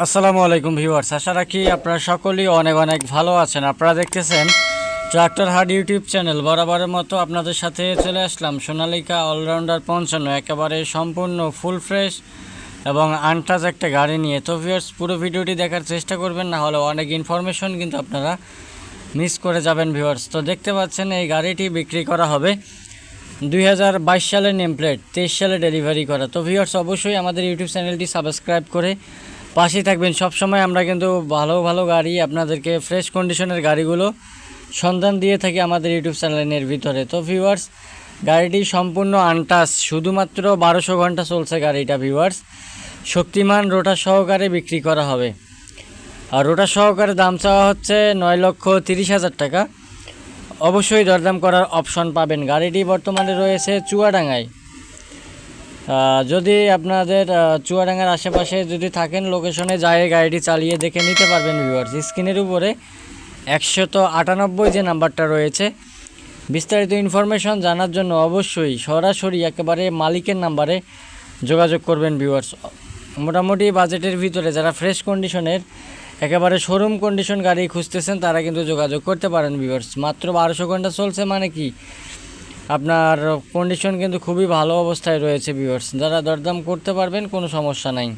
আসসালামু আলাইকুম ভিউয়ার্স, আশা রাখি আপনারা সকলেই অনেক অনেক ভালো আছেন। আপনারা দেখতেছেন ট্রাক্টর হাট ইউটিউব চ্যানেল। বরাবরের মতো আপনাদের সাথে চলে আসলাম সোনালিকা অলরাউন্ডার 55, একেবারে সম্পূর্ণ ফুল ফ্রেশ এবং আনটাচ একটা গাড়ি নিয়ে। তো ভিউয়ার্স, পুরো ভিডিওটি দেখার চেষ্টা করবেন, না হলে অনেক ইনফরমেশন কিন্তু আপনারা মিস করে যাবেন ভিউয়ার্স। তো দেখতে পাচ্ছেন এই গাড়িটি বিক্রি করা হবে 2022 সালের নেম প্লেট, 23 সালে ডেলিভারি করা। তো ভিউয়ার্স, অবশ্যই আমাদের ইউটিউব চ্যানেলটি সাবস্ক্রাইব করে পাশেই থাকবেন। সবসময় আমরা কিন্তু ভালো ভালো গাড়ি আপনাদেরকে ফ্রেশ কন্ডিশনের গাড়িগুলো সন্ধান দিয়ে থাকি আমাদের ইউটিউব চ্যানেলের ভিতরে। তো ভিউয়ার্স, গাড়িটি সম্পূর্ণ আনটাচ, শুধুমাত্র 1200 ঘন্টা চলছে গাড়িটা ভিউয়ার্স। শক্তিমান রোটার সহকারে বিক্রি করা হবে। আর রোটার সহকারে দাম চাওয়া হচ্ছে 9,30,000 টাকা। অবশ্যই দরদাম করার অপশন পাবেন। গাড়িটি বর্তমানে রয়েছে চুয়াডাঙ্গায়। যদি আপনাদের চুয়াডাঙ্গার আশেপাশে যদি থাকেন, লোকেশনে যায় গাড়িটি চালিয়ে দেখে নিতে পারবেন ভিউয়ার্স। স্ক্রিনের উপরে 198 যে নাম্বারটা রয়েছে, বিস্তারিত ইনফরমেশন জানার জন্য অবশ্যই সরাসরি একেবারে মালিকের নাম্বারে যোগাযোগ করবেন ভিউয়ার্স। মোটামুটি বাজেটের ভিতরে যারা ফ্রেশ কন্ডিশনের একেবারে শোরুম কন্ডিশন গাড়ি খুঁজতেছেন, তারা কিন্তু যোগাযোগ করতে পারেন ভিউয়ার্স। মাত্র 1200 ঘন্টা চলছে মানে কি আপনার কন্ডিশন কিন্তু খুবই ভালো অবস্থায় রয়েছে ভিউয়ার্স। যারা দরদাম করতে পারবেন, কোনো সমস্যা নাই।